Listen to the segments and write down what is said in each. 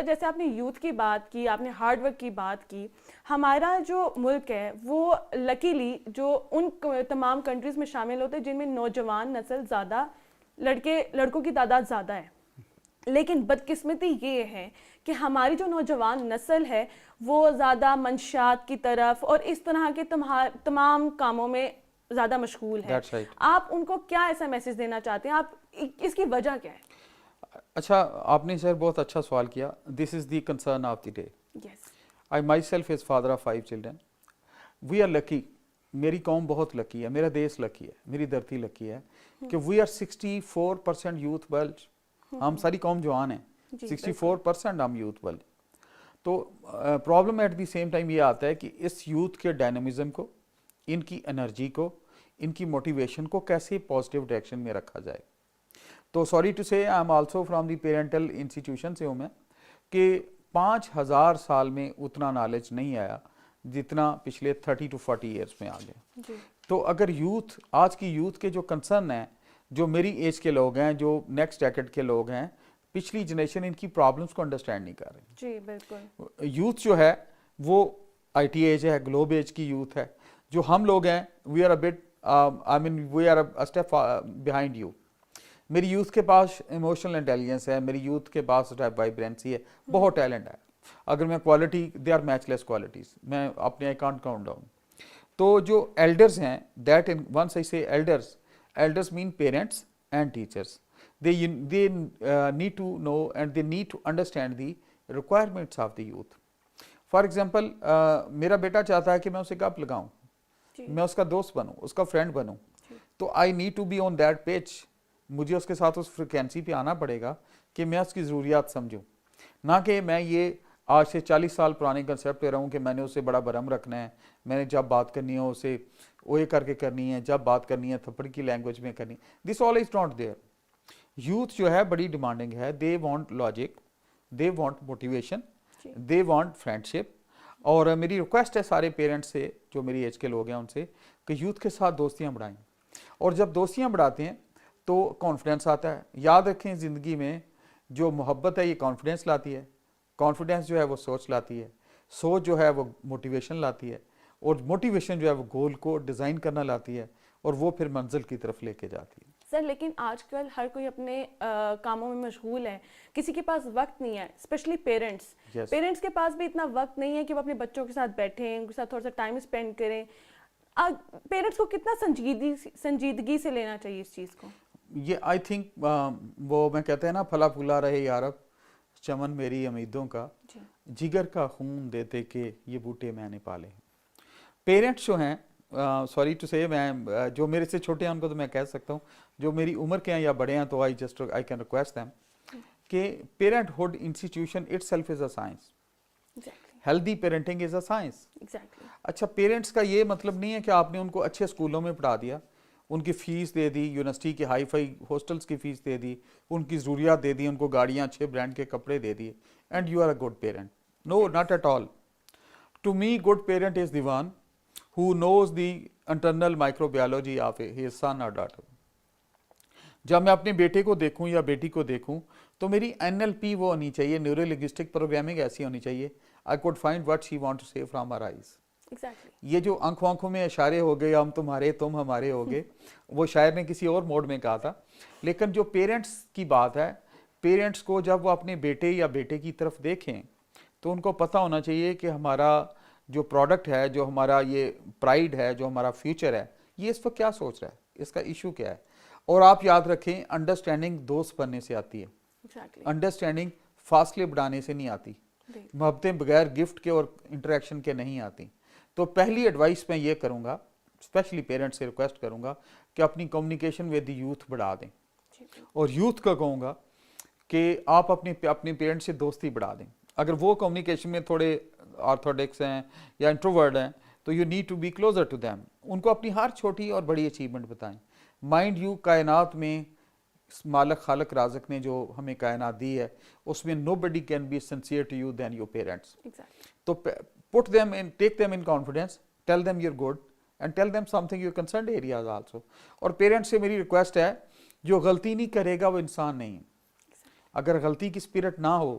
سر جیسے آپ نے یوتھ کی بات کی, آپ نے ہارڈ ورک کی بات کی, ہمارا جو ملک ہے وہ لکیلی جو ان تمام کنٹریز میں شامل ہوتے ہیں جن میں نوجوان نسل زیادہ, لڑکوں کی تعداد زیادہ ہے, لیکن بدقسمتی یہ ہے کہ ہماری جو نوجوان نسل ہے وہ زیادہ منشیات کی طرف اور اس طرح کے تمام کاموں میں زیادہ مشغول ہے. آپ ان کو کیا ایسا میسج دینا چاہتے ہیں, آپ اس کی وجہ کیا ہے؟ اچھا, آپ نے سر بہت اچھا سوال کیا. This is the concern of the day. I myself is father of 5 children. We are lucky, میری قوم بہت لکی ہے, میرا دیش لکی ہے, میری دھرتی لکی ہے کہ وی آر 64% یوتھ بلڈ. ہم ساری قوم جوان ہیں, 64% ہم یوتھ بلڈ. تو problem at the same time یہ آتا ہے کہ اس یوتھ کے ڈائنامزم کو, ان کی انرجی کو, ان کی موٹیویشن کو کیسے پازیٹیو ڈائریکشن میں رکھا جائے. تو سوری ٹو سے I am also from the parental institution سے ہوں میں, کہ 5000 سال میں اتنا نالج نہیں آیا جتنا پچھلے 30 to 40 ایئرس میں آ گیا. تو اگر یوتھ, آج کی یوتھ کے جو کنسرن ہیں, جو میری ایج کے لوگ ہیں, جو نیکسٹ ڈیکیڈ کے لوگ ہیں, پچھلی جنریشن ان کی پرابلمس کو انڈرسٹینڈ نہیں کر رہی. جی بالکل. یوتھ جو ہے وہ آئی ٹی ایج ہے, گلوب ایج کی یوتھ ہے. جو ہم لوگ ہیں we are a but, I mean we are a step behind you. میری یوتھ کے پاس ایموشنل انٹیلیجنس ہے, میری یوتھ کے پاس وائبرینسی ہے, بہت ٹیلنٹ ہے. اگر میں quality, they are matchless qualities, میں اپنے آئی کانٹ کاؤنٹ ڈاؤن. تو جو ایلڈرز ہیں, that in once I say elders mean parents and teachers. they need to know and they need to understand the requirements of the youth. For example, میرا بیٹا چاہتا ہے کہ میں اسے گپ لگاؤں, میں اس کا دوست بنوں, اس کا فرینڈ بنوں. تو I need to be on that page. مجھے اس کے ساتھ اس فریکوینسی پہ آنا پڑے گا کہ میں اس کی ضروریات سمجھوں, نہ کہ میں یہ آج سے 40 سال پرانے کنسیپٹ لے رہا ہوں کہ میں نے اسے بڑا برہم رکھنا ہے, میں نے جب بات کرنی ہے اسے اوے کر کے کرنی ہے, جب بات کرنی ہے تھپڑ کی لینگویج میں کرنی. دس آل از ناٹ دیئر. یوتھ جو ہے بڑی ڈیمانڈنگ ہے, they want logic, they want motivation, they want friendship. اور میری ریکویسٹ ہے سارے پیرنٹس سے جو میری ایج کے لوگ ہیں ان سے کہ یوتھ کے ساتھ دوستیاں بڑھائیں, اور جب دوستیاں بڑھاتے ہیں تو کانفیڈنس آتا ہے. یاد رکھیں زندگی میں جو محبت ہے یہ کانفیڈنس لاتی ہے, کانفیڈنس جو ہے وہ سوچ لاتی ہے, سوچ جو ہے وہ موٹیویشن لاتی ہے, اور موٹیویشن جو ہے وہ گول کو ڈیزائن کرنا لاتی ہے, اور وہ پھر منزل کی طرف لے کے جاتی ہے. سر لیکن آج کل ہر کوئی اپنے کاموں میں مشغول ہے, کسی کے پاس وقت نہیں ہے, اسپیشلی پیرنٹس کے پاس بھی اتنا وقت نہیں ہے کہ وہ اپنے بچوں کے ساتھ بیٹھیں, ان کے ساتھ تھوڑا سا ٹائم اسپینڈ کریں. پیرنٹس کو کتنا سنجیدگی سے لینا چاہیے اس چیز کو؟ یہ آئی تھنک وہ میں کہتے ہیں نا, پھلا پھولا رہے یارب چمن میری امیدوں کا, جگر کا خون دیتے کہ یہ بوٹے میں نے پالے. پیرنٹس جو ہیں, سوری ٹو سے, میں جو میرے سے چھوٹے ہیں ان کو تو میں کہہ سکتا ہوں, جو میری عمر کے ہیں یا بڑے ہیں تو آئی کین ریکویسٹ دیم کہ parenthood institution itself is a science. Healthy parenting is a science. اچھا, پیرنٹس کا یہ مطلب نہیں ہے کہ آپ نے ان کو اچھے اسکولوں میں پڑھا دیا, ان کی فیس دے دی, یونیورسٹی کی ہائی فائی ہاسٹلس کی فیس دے دی, ان کی ضروریات دے دی, ان کو گاڑیاں, اچھے برانڈ کے کپڑے دے دیے, and you are a good parent. No, not at all. To me good parent is the one who knows the internal microbiology of his son or daughter. جب میں اپنے بیٹے کو دیکھوں یا بیٹی کو دیکھوں تو میری NLP وہ ہونی چاہیے, نیورو لنگوسٹک پروگرامنگ ایسی ہونی چاہیے, I could find what she want to say from her eyes. یہ جو آنکھوں میں اشارے ہو گئے, ہم تمہارے تم ہمارے ہو گئے, وہ شاعر نے کسی اور موڈ میں کہا تھا. لیکن جو پیرنٹس کی بات ہے, پیرنٹس کو جب وہ اپنے بیٹے یا بیٹے کی طرف دیکھیں تو ان کو پتہ ہونا چاہیے کہ ہمارا جو پروڈکٹ ہے, جو ہمارا یہ پرائڈ ہے, جو ہمارا فیوچر ہے, یہ اس وقت کیا سوچ رہا ہے, اس کا ایشو کیا ہے. اور آپ یاد رکھیں, انڈرسٹینڈنگ دوست بننے سے آتی ہے, انڈرسٹینڈنگ فاصلے بڑھانے سے نہیں آتی, محبتیں بغیر گفٹ کے اور انٹریکشن کے نہیں آتی. تو پہلی ایڈوائس میں یہ کروں گا, اسپیشلی پیرنٹس سے ریکویسٹ کروں گا کہ اپنی کمیونیکیشن ود دی یوتھ بڑھا دیں, اور یوتھ کا کہوں گا کہ آپ اپنے پیرنٹس سے دوستی بڑھا دیں. اگر وہ کمیونیکیشن میں تھوڑے آرتھوڈکس ہیں یا انٹروورڈ ہیں تو you need to be closer to them. ان کو اپنی ہر چھوٹی اور بڑی اچیومنٹ بتائیں. مائنڈ یو, کائنات میں مالک خالق رازق نے جو ہمیں کائنات دی ہے اس میں nobody can be sincere to you than your parents. تو put them in, take them in confidence, tell them your good and tell them something your concerned areas also. اور پیرنٹس سے میری request ہے, جو غلطی نہیں کرے گا وہ انسان نہیں. اگر غلطی کی اسپرٹ نہ ہو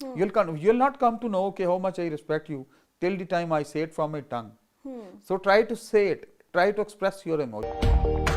you'll not come to know how much I respect you till the time I say it from my tongue. So try to say it, try to express your emotion.